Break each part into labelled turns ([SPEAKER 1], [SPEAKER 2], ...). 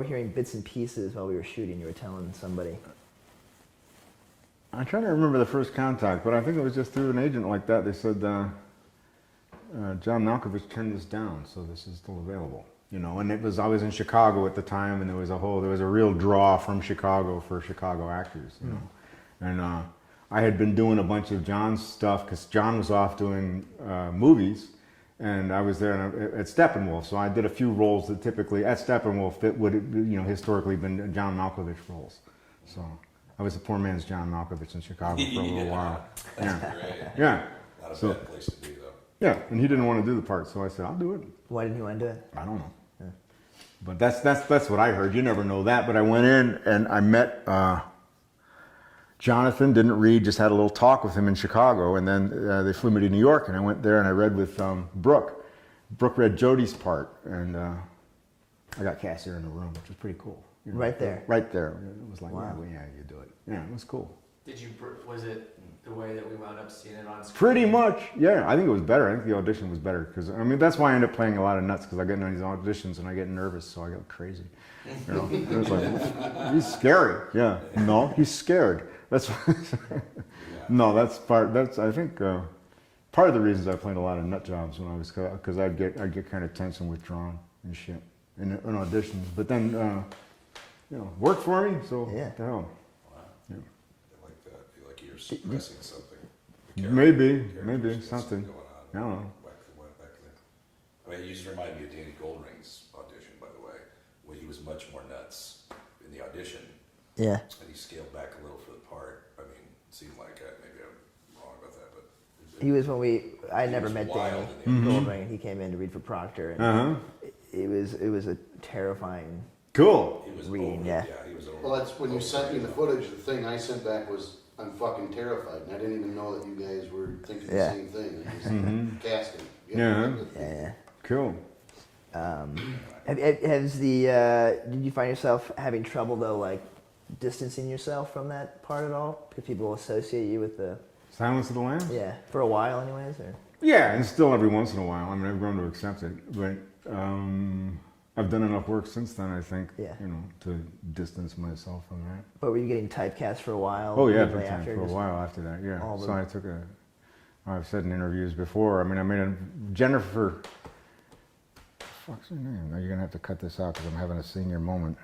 [SPEAKER 1] overhearing bits and pieces while we were shooting. You were telling somebody.
[SPEAKER 2] I'm trying to remember the first contact, but I think it was just through an agent like that. They said, John Malkovich turned this down, so this is still available. You know, and I was in Chicago at the time, and there was a real draw from Chicago for Chicago actors, you know. And I had been doing a bunch of John's stuff because John was off doing movies, and I was there at Steppenwolf. So I did a few roles that typically at Steppenwolf that would, you know, historically been John Malkovich roles. So I was a poor man's John Malkovich in Chicago for a little while.
[SPEAKER 3] That's great.
[SPEAKER 2] Yeah.
[SPEAKER 3] Not a bad place to be, though.
[SPEAKER 2] Yeah, and he didn't want to do the part, so I said, I'll do it.
[SPEAKER 1] Why didn't you want to do it?
[SPEAKER 2] I don't know. Yeah. But that's what I heard. You never know that. But I went in and I met Jonathan, didn't read, just had a little talk with him in Chicago. And then they flew me to New York, and I went there and I read with Brooke. Brooke read Jodie's part, and I got cast there in the room, which was pretty cool. You know,
[SPEAKER 1] Right there?
[SPEAKER 2] Right there. It was like,
[SPEAKER 1] wow.
[SPEAKER 2] yeah, you do it. Yeah, it was cool.
[SPEAKER 4] Was it the way that we wound up seeing it on screen?
[SPEAKER 2] Pretty much, yeah. I think it was better. I think the audition was better because I mean that's why I end up playing a lot of nuts because I get into these auditions and I get nervous, so I get crazy. You know, it was like he's scary. Yeah, no, he's scared. That's no, that's part. That's I think part of the reasons I played a lot of nut jobs when I was because I'd get kind of tense and withdrawn and shit in auditions, but then you know worked for me. So
[SPEAKER 1] yeah.
[SPEAKER 2] what the hell. Yeah.
[SPEAKER 3] I like that. I feel like you're suppressing something.
[SPEAKER 2] Maybe something.
[SPEAKER 3] Going on.
[SPEAKER 2] I don't know.
[SPEAKER 3] Back then. I mean, you just remind me of Danny Goldring's audition, by the way, where he was much more nuts in the audition.
[SPEAKER 1] Yeah.
[SPEAKER 3] And he scaled back a little for the part. I mean, it seemed like maybe I'm wrong about that, but
[SPEAKER 1] He was I never met Danny Goldring. He came in to read for Proctor, and it was a terrifying.
[SPEAKER 2] Cool.
[SPEAKER 3] he was
[SPEAKER 1] Reading,
[SPEAKER 3] over,
[SPEAKER 1] yeah.
[SPEAKER 3] He was over.
[SPEAKER 5] Well, that's when you sent me the footage. The thing I sent back was, I'm fucking terrified, and I didn't even know that you guys were thinking
[SPEAKER 1] Yeah.
[SPEAKER 5] the same thing. I just casting.
[SPEAKER 1] Yeah.
[SPEAKER 2] Cool.
[SPEAKER 1] Did you find yourself having trouble though, like distancing yourself from that part at all? Because people associate you with the
[SPEAKER 2] Silence of the Lambs?
[SPEAKER 1] yeah for a while, anyways. Or
[SPEAKER 2] Yeah, and still every once in a while. I mean, I've grown to accept it, but I've done enough work since then, I think,
[SPEAKER 1] Yeah.
[SPEAKER 2] you know, to distance myself from that.
[SPEAKER 1] but were you getting typecast for a while?
[SPEAKER 2] Oh yeah,
[SPEAKER 1] immediately
[SPEAKER 2] big time,
[SPEAKER 1] after,
[SPEAKER 2] for a
[SPEAKER 1] just-
[SPEAKER 2] while after that, yeah.
[SPEAKER 1] all the-
[SPEAKER 2] So I took I've said in interviews before, I mean, Jennifer, fuck's her name? Now you're gonna have to cut this out because I'm having a senior moment.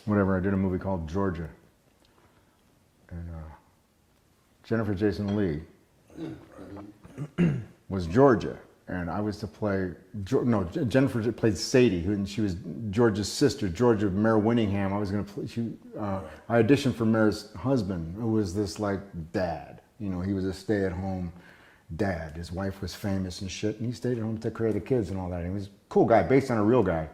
[SPEAKER 2] Whatever, I did a movie called Georgia. And Jennifer Jason Leigh was Georgia, and I was to play. Jennifer played Sadie, and she was Georgia's sister, Georgia Mayor Winningham. I was going to play. I auditioned for Mayor's husband, who was this like dad. You know, he was a stay-at-home dad. His wife was famous and shit, and he stayed at home to take care of the kids and all that. And he was a cool guy, based on a real guy.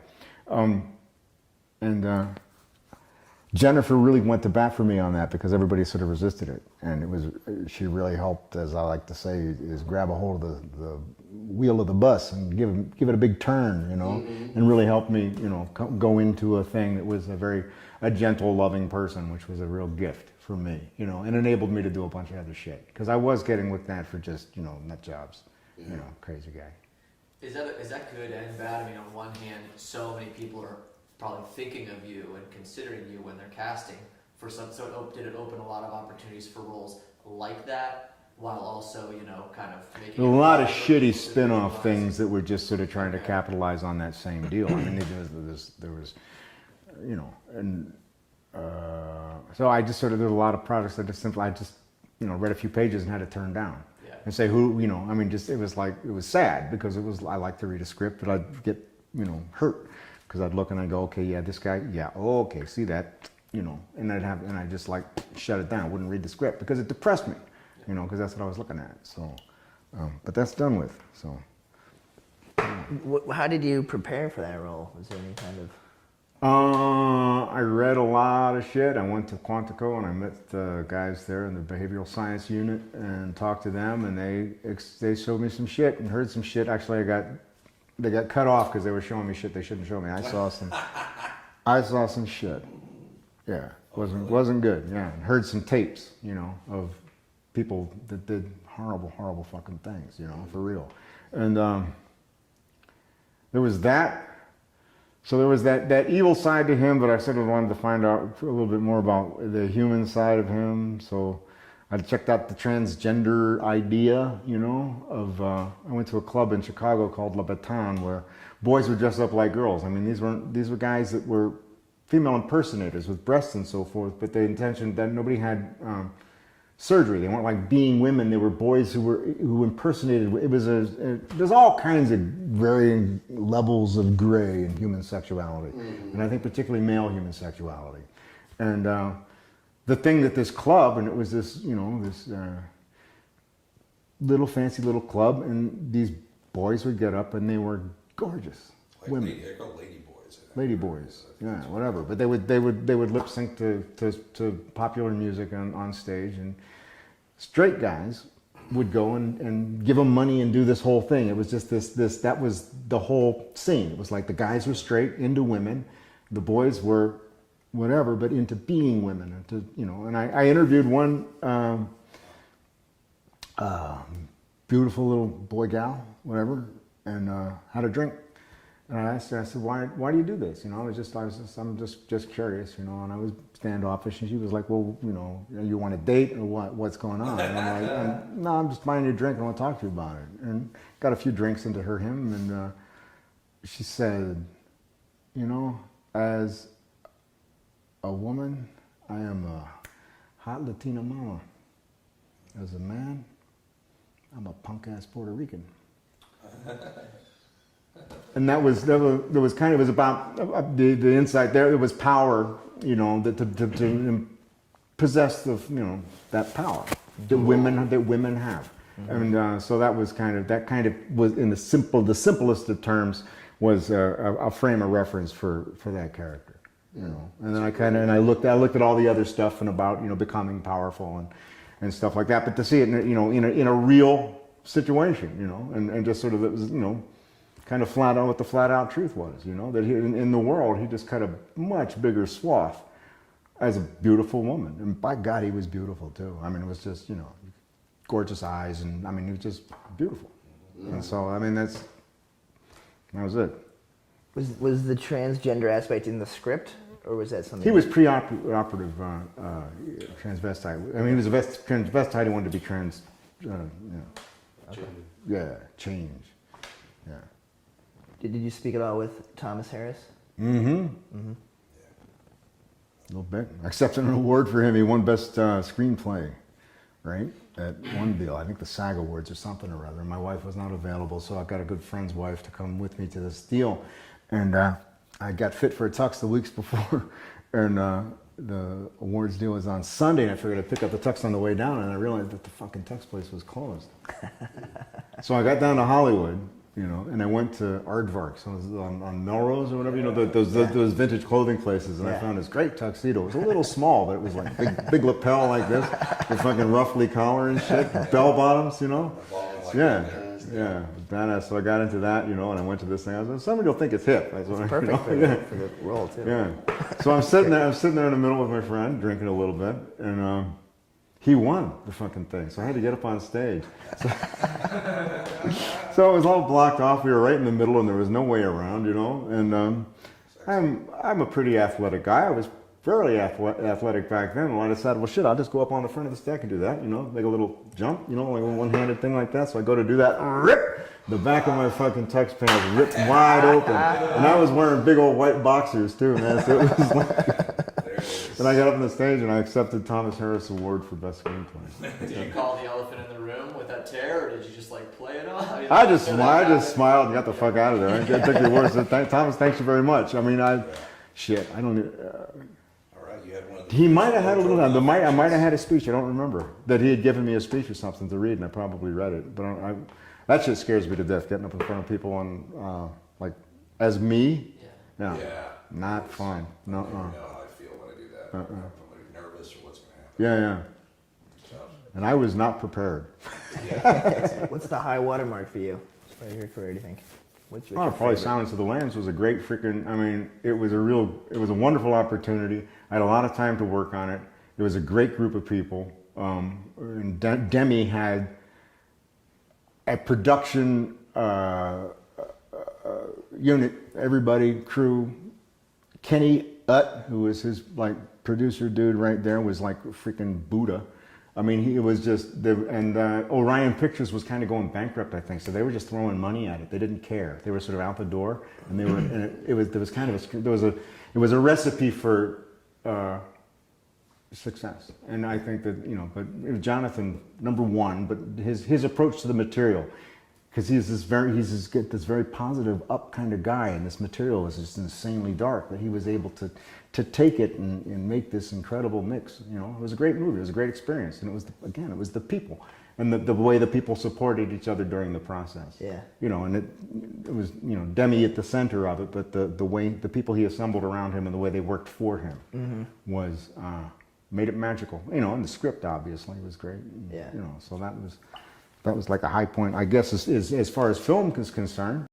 [SPEAKER 2] Jennifer really went to bat for me on that because everybody sort of resisted it, and she really helped, as I like to say, is grab a hold of the wheel of the bus and give it a big turn, you know, and really helped me, you know, go into a thing that was a gentle, loving person, which was a real gift for me, you know, and enabled me to do a bunch of other shit because I was getting with that for just, you know, nut jobs, you know, crazy guy.
[SPEAKER 4] Is that good and bad? I mean, on one hand, so many people are probably thinking of you and considering you when they're casting for some. So did it open a lot of opportunities for roles like that, while also, you know, kind of making
[SPEAKER 2] A lot of shitty spin-off things that were just sort of trying to capitalize on that same deal. I mean, there was, you know, and so I just sort of, there's a lot of projects that I just, you know, read a few pages and had to turn down.
[SPEAKER 4] Yeah.
[SPEAKER 2] And say who, you know, I mean, just, it was sad because I like to read a script, but I'd get, you know, hurt because I'd look and I'd go, okay, yeah, this guy, yeah, oh, okay, see that, you know, and I just like shut it down, wouldn't read the script because it depressed me, you know, because that's what I was looking at. So, but that's done with. So,
[SPEAKER 1] How did you prepare for that role? Was there any kind of?
[SPEAKER 2] I read a lot of shit. I went to Quantico and I met the guys there in the behavioral science unit and talked to them, and they showed me some shit and heard some shit. Actually, they got cut off because they were showing me shit they shouldn't show me. I saw some shit. Yeah, wasn't good. Yeah, and heard some tapes, you know, of people that did horrible fucking things, you know, for real. And there was that. So there was that evil side to him, but I sort of wanted to find out a little bit more about the human side of him. So I checked out the transgender idea, you know, I went to a club in Chicago called Levine where boys would dress up like girls. I mean, these were guys that were female impersonators with breasts and so forth, but the intention that nobody had surgery. They weren't like being women. They were boys who impersonated. There's all kinds of varying levels of gray in human sexuality, and I think particularly male human sexuality. And the thing that this club, and it was this, you know, this little fancy little club, and these boys would get up and they were gorgeous women.
[SPEAKER 3] They're called lady boys.
[SPEAKER 2] Lady boys, yeah, whatever. But they would lip sync to popular music on stage, and straight guys would go and give them money and do this whole thing. It was just this that was the whole scene. It was like the guys were straight into women, the boys were whatever, but into being women, into, you know. And I interviewed one beautiful little boy gal, whatever, and had a drink. And I asked her, I said, why do you do this? You know, I'm just curious, you know. And I was standoffish, and she was like, well, you know, you want a date or what's going on? And I'm like, no, I'm just buying you a drink. I want to talk to you about it. And got a few drinks into him, and she said, you know, as a woman, I am a hot Latina mama. As a man, I'm a punk ass Puerto Rican. And there was kind of, it was about the insight there. It was power, you know, to possess the, you know, that power that women have. And so that was kind of was in the simplest of terms was a frame of reference for that character, you know. And then I looked at all the other stuff and about, you know, becoming powerful and stuff like that. But to see it, you know, in a real situation, you know, and just sort of, it was, you know, kind of flat out what the flat out truth was, you know, that in the world he just cut a much bigger swath as a beautiful woman, and by God, he was beautiful too. I mean, it was just, you know, gorgeous eyes, and I mean, he was just beautiful. And so, I mean, that was it.
[SPEAKER 1] Was the transgender aspect in the script, or was that something?
[SPEAKER 2] He was pre-operative transvestite. I mean, he was a transvestite. He wanted to be change. Yeah.
[SPEAKER 1] Did you speak at all with Thomas Harris?
[SPEAKER 2] A little bit. I accepted an award for him. He won Best Screenplay, right? At one deal. I think the SAG Awards or something or other. My wife was not available, so I got a good friend's wife to come with me to this deal. And I got fit for a tux the weeks before, and the awards deal was on Sunday, and I figured I'd pick up the tux on the way down, and I realized that the fucking tux place was closed. So I got down to Hollywood, you know, and I went to Aardvark, so it was on Melrose or whatever, you know, those vintage clothing places, and I found this great tuxedo. It was a little small, but it was like big lapel like this, with fucking ruffly collar and shit, bell bottoms, you know. Yeah, badass. So I got into that, you know, and I went to this thing. I was like, somebody will think it's hip. That's what
[SPEAKER 1] Perfect
[SPEAKER 2] you know?
[SPEAKER 1] for the role too.
[SPEAKER 2] Yeah. So I'm sitting there in the middle with my friend, drinking a little bit, and he won the fucking thing. So I had to get up on stage. So it was all blocked off. We were right in the middle, and there was no way around, you know. And I'm a pretty athletic guy. I was fairly athletic back then, and I decided, well, shit, I'll just go up on the front of the deck and do that, you know, make a little jump, you know, like a one-handed thing like that. So I go to do that, rip, the back of my fucking tux pants ripped wide open, and I was wearing big old white boxers too, man. So it was like, and I got up on the stage and I accepted Thomas Harris Award for Best Screenplay.
[SPEAKER 4] Did you call the elephant in the room with that tear, or did you just like play it off?
[SPEAKER 2] I just smiled and got the fuck out of there. I took the award. Said, Thomas, thanks you very much. I mean, he might have had a little time. I might have had a speech. I don't remember that he had given me a speech or something to read, and I probably read it. But that shit scares me to death. Getting up in front of people on like as me, yeah. Not fun. No.
[SPEAKER 3] I don't know how I feel when I do that. I'm like nervous or what's going to happen.
[SPEAKER 2] Yeah. And I was not prepared.
[SPEAKER 1] What's the high watermark for you? What are your career, do you think?
[SPEAKER 2] Probably Silence of the Lambs was a great freaking, I mean, it was a wonderful opportunity. I had a lot of time to work on it. It was a great group of people. And Demi had a production unit, everybody, crew. Kenny Utt, who was his like producer dude right there, was like freaking Buddha. I mean, he was just, and Orion Pictures was kind of going bankrupt, I think. So they were just throwing money at it. They didn't care. They were sort of out the door, and they were. And it was kind of it was a recipe for success. And I think that but it was Jonathan number one, but his approach to the material, because he's this very positive up kind of guy, and this material is just insanely dark. That he was able to take it and make this incredible mix. It was a great movie. It was a great experience, and it was the people and the way the people supported each other during the process.
[SPEAKER 1] Yeah.
[SPEAKER 2] And it was Demi at the center of it, but the way the people he assembled around him and the way they worked for him was made it magical. And the script obviously was great. And,
[SPEAKER 1] Yeah.
[SPEAKER 2] So that was like a high point, I guess, as far as film is concerned.